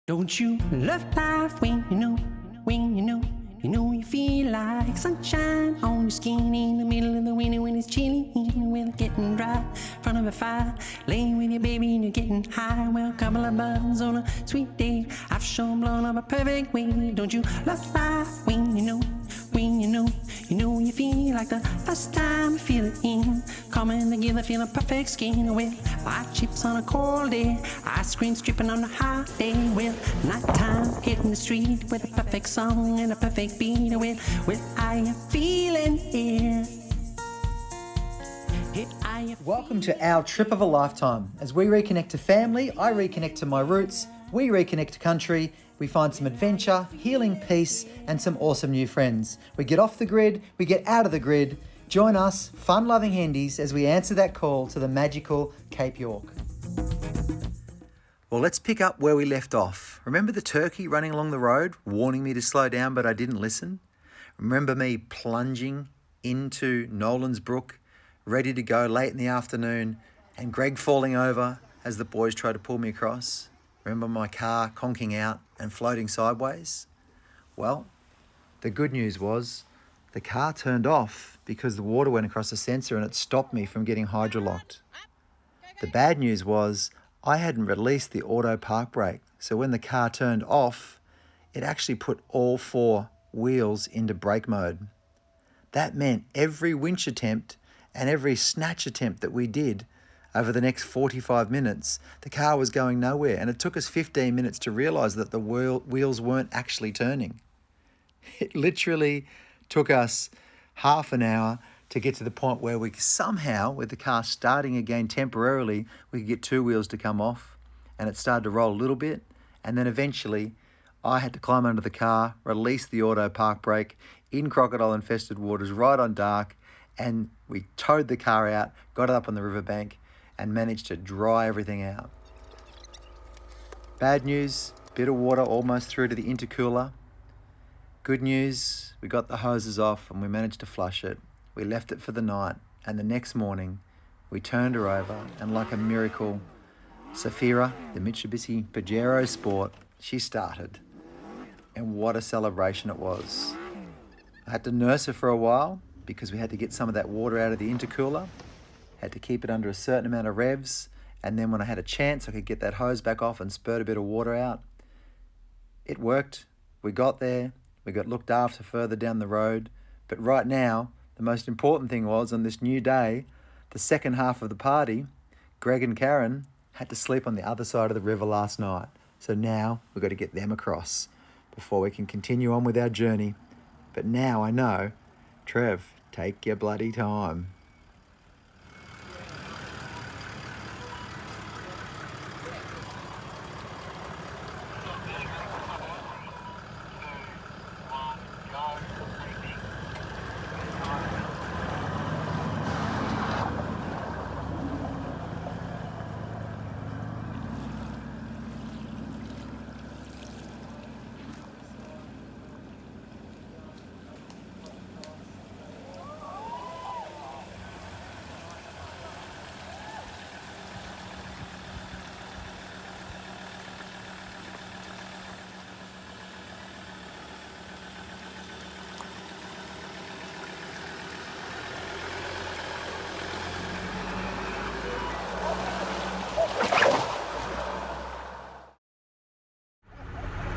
Don't you love life when you feel like sunshine on your skin in the middle of the winter when it's chilly, when it's getting dry, in front of a fire, laying with your baby and you're getting high. Well, a couple of buttons on a sweet day, I've sure blown up a perfect way. Don't you love life when you feel like the first time you feel it in, coming together, feeling perfect skin. Well, white chips on a cold day, ice cream stripping on a hot day. Well, nighttime hitting the street with a perfect song and a perfect beat. Well, are you feeling it? Welcome to our trip of a lifetime. As we reconnect to family, I reconnect to my roots, we reconnect to country, we find some adventure, healing, peace, and some awesome new friends. We get off the grid, we get out of the grid. Join us, fun-loving Hendys, as we answer that call to the magical Cape York. Well, let's pick up where we left off. Remember the turkey running along the road, warning me to slow down, but I didn't listen? Remember me plunging into Nolan's brook, ready to go late in the afternoon, and Greg falling over as the boys tried to pull me across? Remember my car conking out and floating sideways? Well, the good news was the car turned off because the water went across the sensor and it stopped me from getting hydrolocked. The bad news was I hadn't released the auto park brake, so when the car turned off, it actually put all four wheels into brake mode. That meant every winch attempt and every snatch attempt that we did over the next 45 minutes, the car was going nowhere, and it took us 15 minutes to realise that the wheels weren't actually turning. It literally took us half an hour to get to the point where we somehow, with the car starting again temporarily, we could get two wheels to come off, and it started to roll a little bit, and then eventually I had to climb under the car, release the auto park brake in crocodile-infested waters right on dark, and we towed the car out, got it up on the riverbank, and managed to dry everything out. Bad news, bit of water almost through to the intercooler. Good news, we got the hoses off and we managed to flush it. We left it for the night, and the next morning we turned her over, and like a miracle, Safira, the Mitsubishi Pajero Sport, she started. And what a celebration it was. I had to nurse her for a while because we had to get some of that water out of the intercooler. Had to keep it under a certain amount of revs, and then when I had a chance I could get that hose back off and spurt a bit of water out. It worked. We got there. We got looked after further down the road. But right now, the most important thing was, on this new day, the second half of the party, Greg and Karen had to sleep on the other side of the river last night. So now we've got to get them across before we can continue on with our journey. But now I know, Trev, take your bloody time.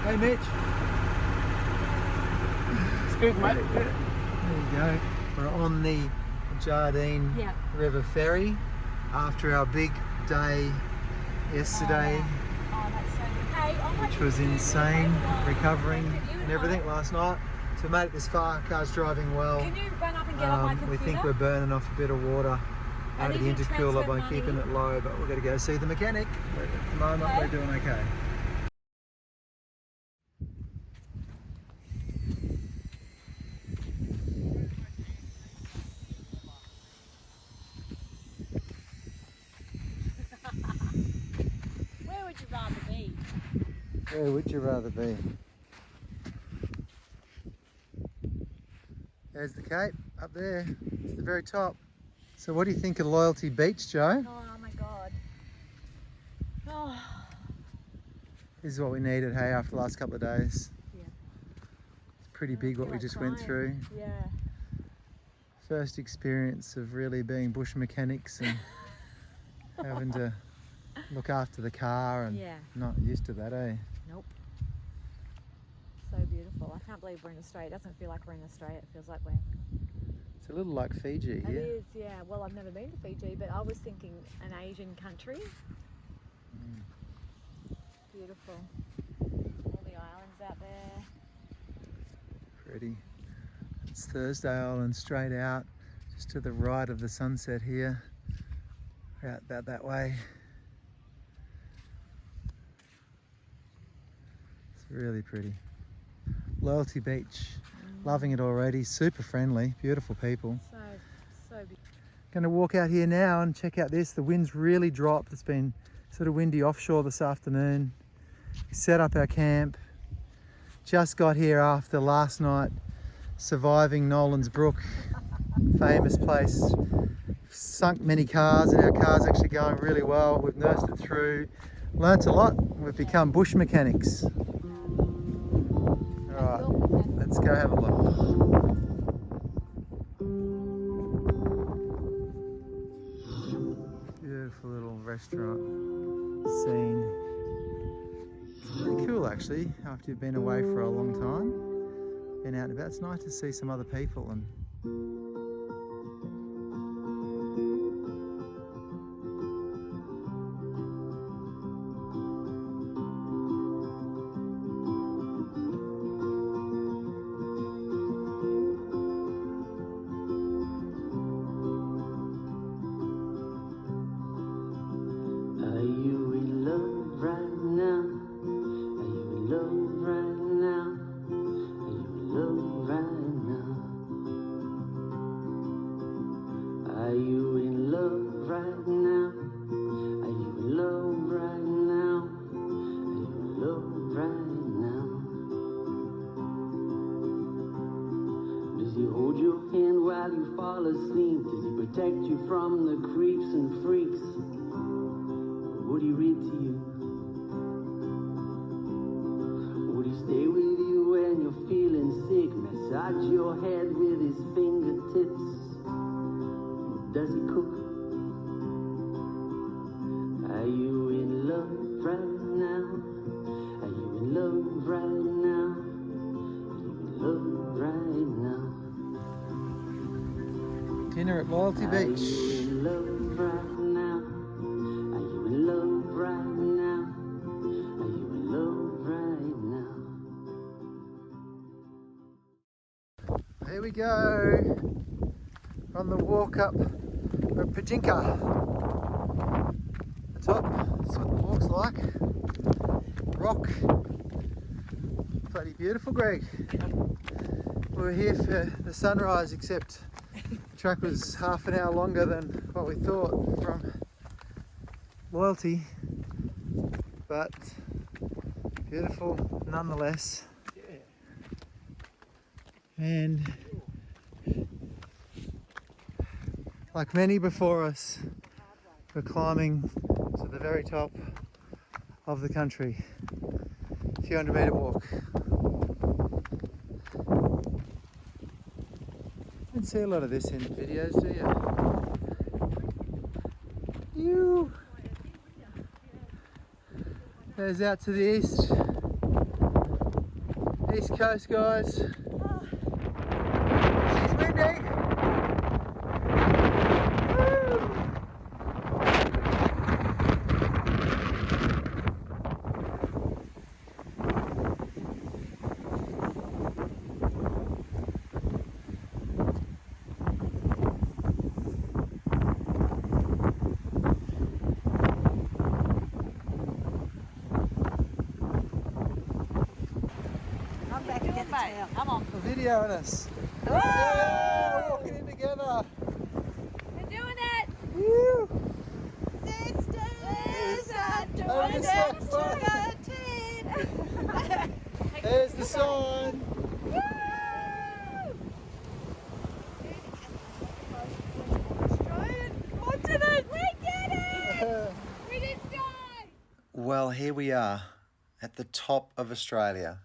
Hey Mitch. It's good, mate. There you go. We're on the Jardine River Ferry after our big day yesterday, which was insane, recovering and everything last night. So we made it this far, car's driving well. Can you run up and get on my computer? We think we're burning off a bit of water out of the intercooler by keeping it low, but we're going to go see the mechanic. But at the moment we're doing okay. Where would you rather be? Where would you rather be? There's the Cape, up there, it's the very top. So what do you think of Loyalty Beach, Joe? Oh my God. Oh, This is what we needed, hey, after the last couple of days. Yeah. It's pretty big what we just went through. Yeah. First experience of really being bush mechanics and having to look after the car and not used to that, eh? Nope. So beautiful. I can't believe we're in Australia. It doesn't feel like we're in Australia. It feels like we're... It's a little like Fiji, yeah? It is, yeah. Well, I've never been to Fiji, but I was thinking an Asian country. Beautiful. All the islands out there. Pretty. It's Thursday Island straight out, just to the right of the sunset here. Out that way. It's really pretty. Loyalty Beach. Loving it already. Super friendly. Beautiful people. So beautiful. Going to walk out here now and check out this. The wind's really dropped. It's been sort of windy offshore this afternoon. We set up our camp. Just got here after last night surviving Nolan's Brook. Famous place. Sunk many cars and our car's actually going really well. We've nursed it through. Learnt a lot. We've become bush mechanics. Alright, let's go have a look. Beautiful little restaurant scene. It's really cool actually, after you've been away for a long time. Been out and about. It's nice to see some other people and protect you from the creeps and freaks? Would he read to you? Would he stay with you when you're feeling sick? Massage your head with his fingertips? Does he cook? Are you in love right now? Are you in love right now? Are you in love right now? dinner at Loyalty Beach. Are you in love right now? Are you in love right now? Are you in love right now? Here we go. On the walk up of Pajinka. The top, that's what the walk's like. Rock. Bloody beautiful, Greg. We were here for the sunrise, except the track was half an hour longer than what we thought from Loyalty, but beautiful nonetheless. And like many before us, we're climbing to the very top of the country. 200-meter walk. You don't see a lot of this in videos, do you? You. There's out to the east coast, guys. She's windy. Come on. A video in us. Yeah, walking in together. We're doing it. Woo. Sisters are Oh, doing it. There's the sign. Australian continent. We did it. We didn't die. Well, here we are at the top of Australia.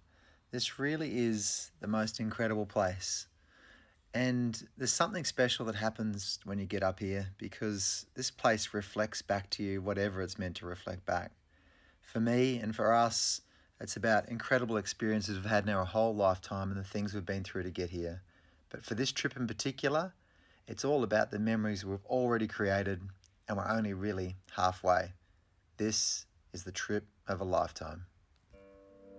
This really is the most incredible place. And there's something special that happens when you get up here because this place reflects back to you whatever it's meant to reflect back. For me and for us, it's about incredible experiences we've had in our whole lifetime and the things we've been through to get here. But for this trip in particular, it's all about the memories we've already created and we're only really halfway. This is the trip of a lifetime.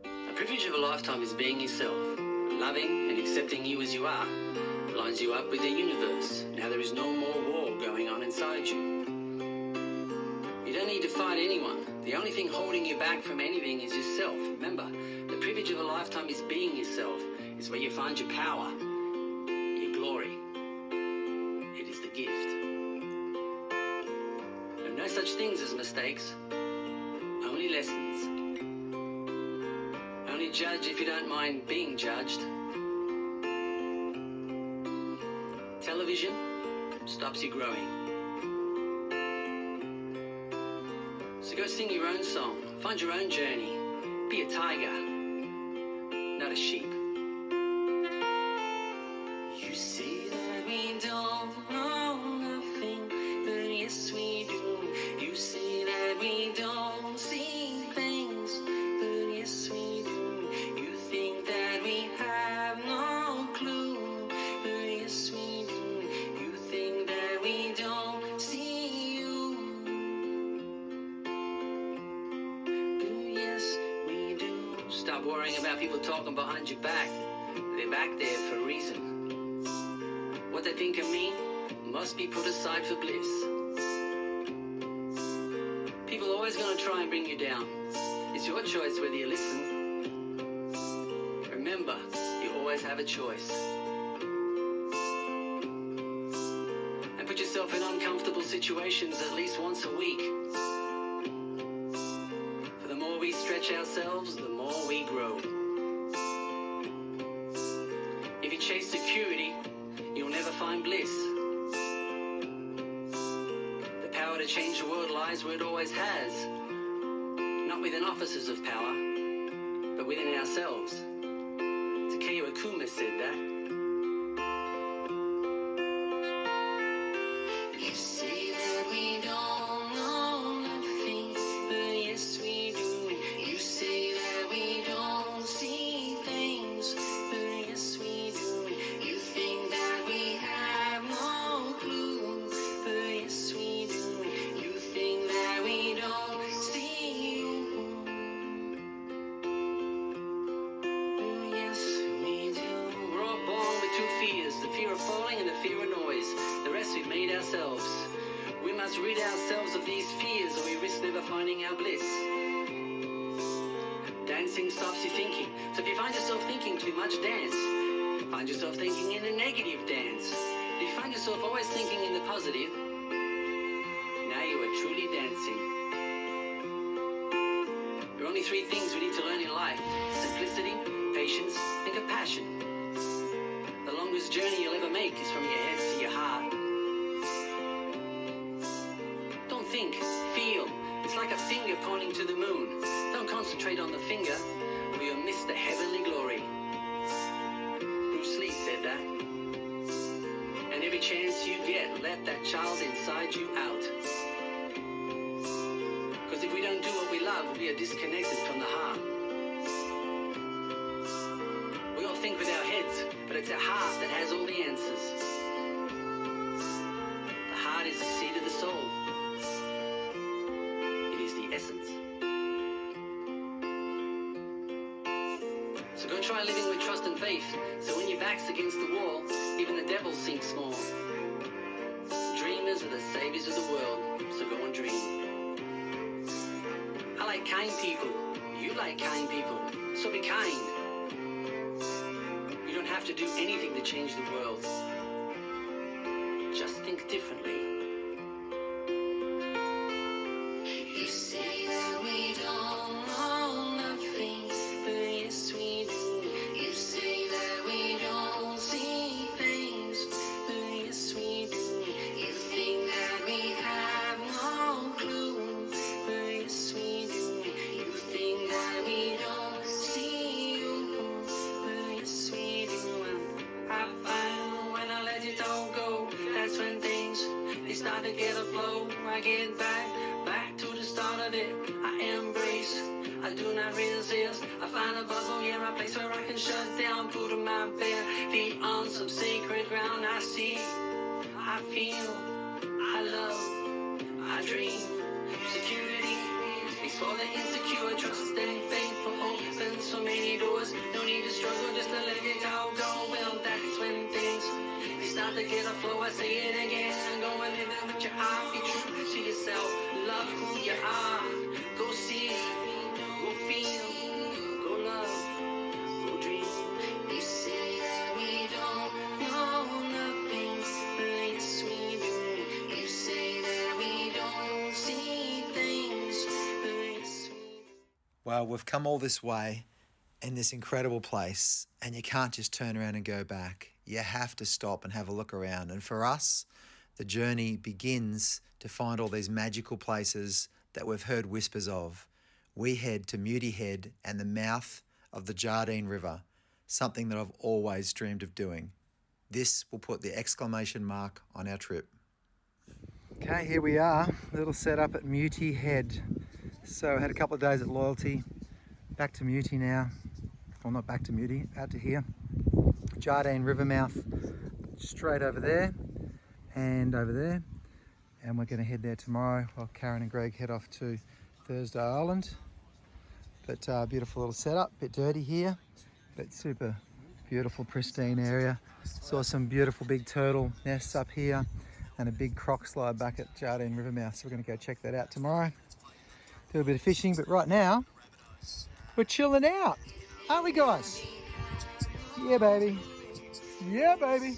The privilege of a lifetime is being yourself, loving and accepting you as you are. Lines you up with the universe. Now there is no more war going on inside you. You don't need to fight anyone. The only thing holding you back from anything is yourself. Remember, the privilege of a lifetime is being yourself. It's where you find your power, your glory. It is the gift. There are no such things as mistakes, only lessons. Only judge if you don't mind being judged. Television stops you growing. So go sing your own song, find your own journey. Be a tiger, not a sheep. You say that we don't know nothing, but yes we do. You say that we don't see things, but yes we do. You think that we have no clue, but yes we do. You think that we don't see you, but yes we do. Stop worrying about people talking behind your back. They're back there for a reason. What they think of me must be put aside for bliss. People are always going to try and bring you down. It's your choice whether you listen. Remember, you always have a choice. And put yourself in uncomfortable situations at least once a week. For the more we stretch ourselves, the more we grow. If you chase security, you'll never find bliss. The power to change the world lies where it always has. Not within offices of power, but within ourselves. Takeo Akuma said that. You say that we don't know nothing, but yes we do. You say that we don't see things, but yes we do. You think that we have no clue, but yes we do. You think that we don't see you, but yes we do. We're all born with two fears, the fear of falling and the fear of noise. The rest we've made ourselves. We must rid ourselves of these fears or we risk never finding our bliss. Dancing stops you thinking. So if you find yourself thinking too much, dance. Find yourself thinking in a negative, dance. If you find yourself always thinking in the positive, now you are truly dancing. There are only three things we need to learn in life: simplicity, patience, and compassion. The longest journey you'll ever make is from your head to your heart. Don't think, feel. It's like a finger pointing to the moon. Don't concentrate on the finger or you'll miss the heavenly glory. Bruce Lee said that. And every chance you get, let that child inside you out. Because if we don't do what we love, we are disconnected from the heart. We all think with our heads, but it's our heart that has all the answers. The heart is the seat of the soul. It is the essence. So go try living with trust and faith, so when your back's against the wall, even the devil sinks small. Dreamers are the saviors of the world, so go and dream. I like kind people, you like kind people, so be kind. You don't have to do anything to change the world. Just think differently. You say that we don't know nothing, but yes we do. You say that we don't see things, but yes we do. You think that we have no clue, but yes we do. You think that we to get a flow. I get back to the start of it. I embrace, I do not resist. I find a bubble, yeah, a place where I can shut down. Put my bare feet on some sacred ground. I see, I feel, I love, I dream. Security speaks for the insecure. Trust and faith for open so many doors. No need to struggle, just to let it all go. Well, that's when things they start to get a flow. I say it again. Go and live it with your heart. Be true to yourself. Love who you are. Go see, go feel, go love, go dream. You say that we don't know nothing, but yes we do. You say that we don't see things, but yes we do. Well, we've come all this way in this incredible place, and you can't just turn around and go back. You have to stop and have a look around. And for us, the journey begins to find all these magical places that we've heard whispers of. We head to Muty Head and the mouth of the Jardine River, something that I've always dreamed of doing. This will put the exclamation mark on our trip. Okay, here we are, a little setup at Muty Head. So I had a couple of days at Loyalty, back to Muty now. Well, not back to Muty, out to here. Jardine River mouth, straight over there and over there. And we're going to head there tomorrow while Karen and Greg head off to Thursday Island. But beautiful little setup, bit dirty here, but super beautiful, pristine area. Saw some beautiful big turtle nests up here and a big croc slide back at Jardine River mouth. So we're going to go check that out tomorrow. Do a bit of fishing, but right now we're chilling out, aren't we guys? Yeah, baby. Yeah, baby.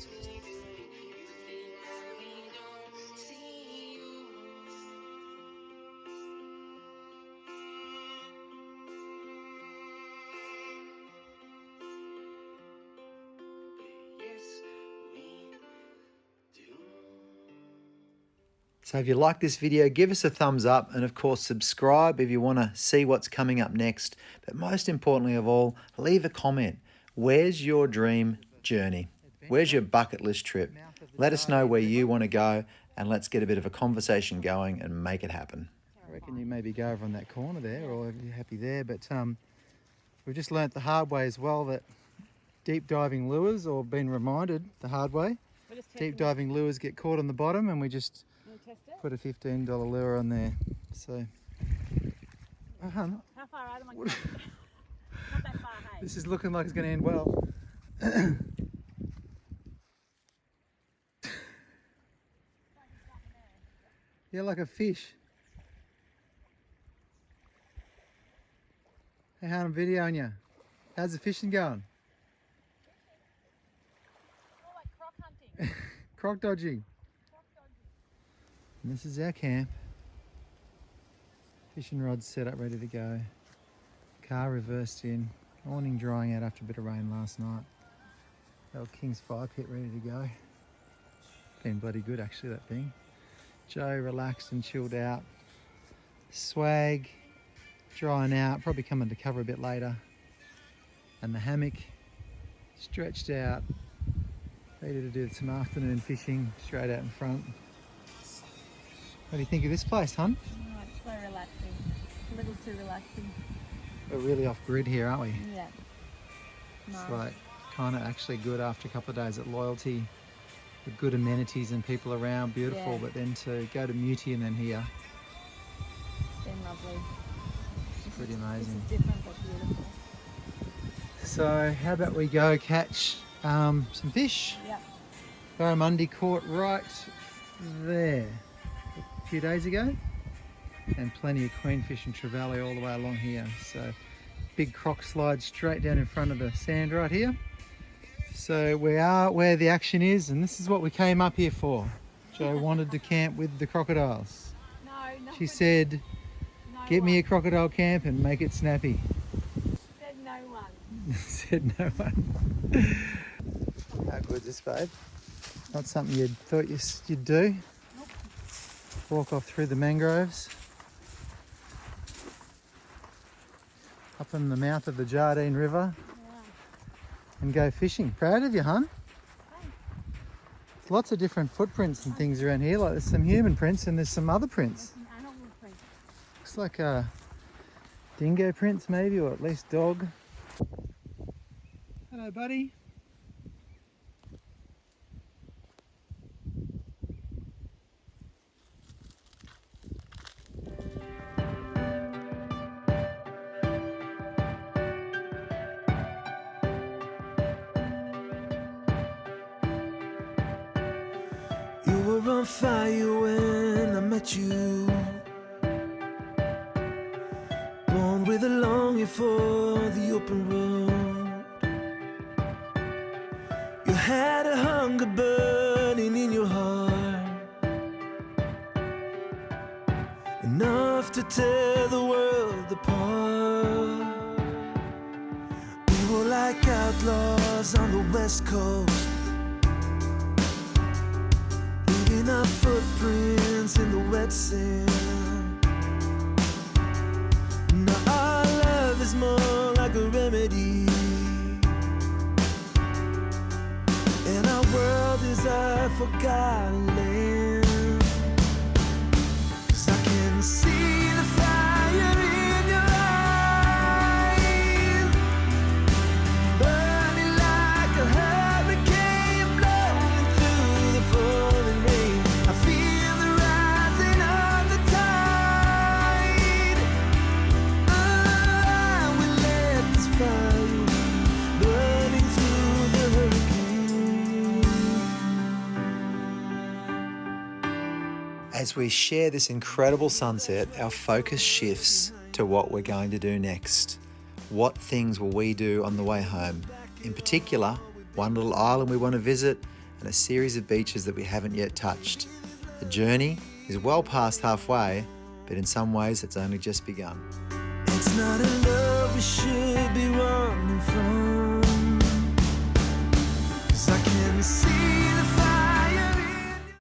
So if you like this video, give us a thumbs up, and of course subscribe if you want to see what's coming up next. But most importantly of all, leave a comment. Where's your dream journey? Where's your bucket list trip? Let us know where you want to go, and let's get a bit of a conversation going and make it happen. I reckon you maybe go over on that corner there, or if you're happy there, but we've just learnt the hard way as well that deep diving lures, or been reminded the hard way, deep diving lures get caught on the bottom, and we just put a $15 lure on there. So, How far out am I going? Not that far, hey? This is looking like it's going to end well. Yeah, like a fish. Hey, Han, I'm videoing you. How's the fishing going? More like croc hunting. Croc dodging. And this is our camp. Fishing rods set up, ready to go. Car reversed in. Awning drying out after a bit of rain last night. Our King's fire pit ready to go. Been bloody good actually, that thing. Joe relaxed and chilled out. Swag drying out, probably coming to cover a bit later. And the hammock stretched out, ready to do some afternoon fishing straight out in front. What do you think of this place, hun? Oh, it's so relaxing. A little too relaxing. We're really off grid here, aren't we? Yeah. It's Nice. like kind of actually good after a couple of days at Loyalty. With good amenities and people around, beautiful, Yeah. but then to go to Muty and then here, Been lovely. it's pretty This amazing. is different but beautiful. So how about we go catch some fish? Yeah. Barramundi caught right there a few days ago, and plenty of queenfish and trevally all the way along here. So big croc slide straight down in front of the sand right here. So we are where the action is, and this is what we came up here for. Joe wanted to camp with the crocodiles. No. She said, get me a crocodile camp and make it snappy. Said no one. Said no one. How good is this, babe? Not something you'd thought you'd do. Nope. Walk off through the mangroves. Up in the mouth of the Jardine River. Yeah. And go fishing. Proud of you, hun. Lots of different footprints and things around here. Like there's some human prints and there's some other prints. Some animal prints. Looks like dingo prints maybe, or at least dog. Hello, buddy. You were on fire when I met you, born with a longing for the open road. You had a hunger burning in your heart, enough to tear the world apart. We were like outlaws on the West Coast, leaving our footprints in the wet sand. Now our love is more like a remedy, and our world is a forgotten land. 'Cause I can see the fire in your eyes, burning like a hurricane blowing through the falling rain. I feel the rising of the tide. I will let this fire burning through the hurricane. As we share this incredible sunset, our focus shifts to what we're going to do next. What things will we do on the way home? In particular, one little island we want to visit and a series of beaches that we haven't yet touched. The journey is well past halfway, but in some ways it's only just begun. It's not a love we should be running from.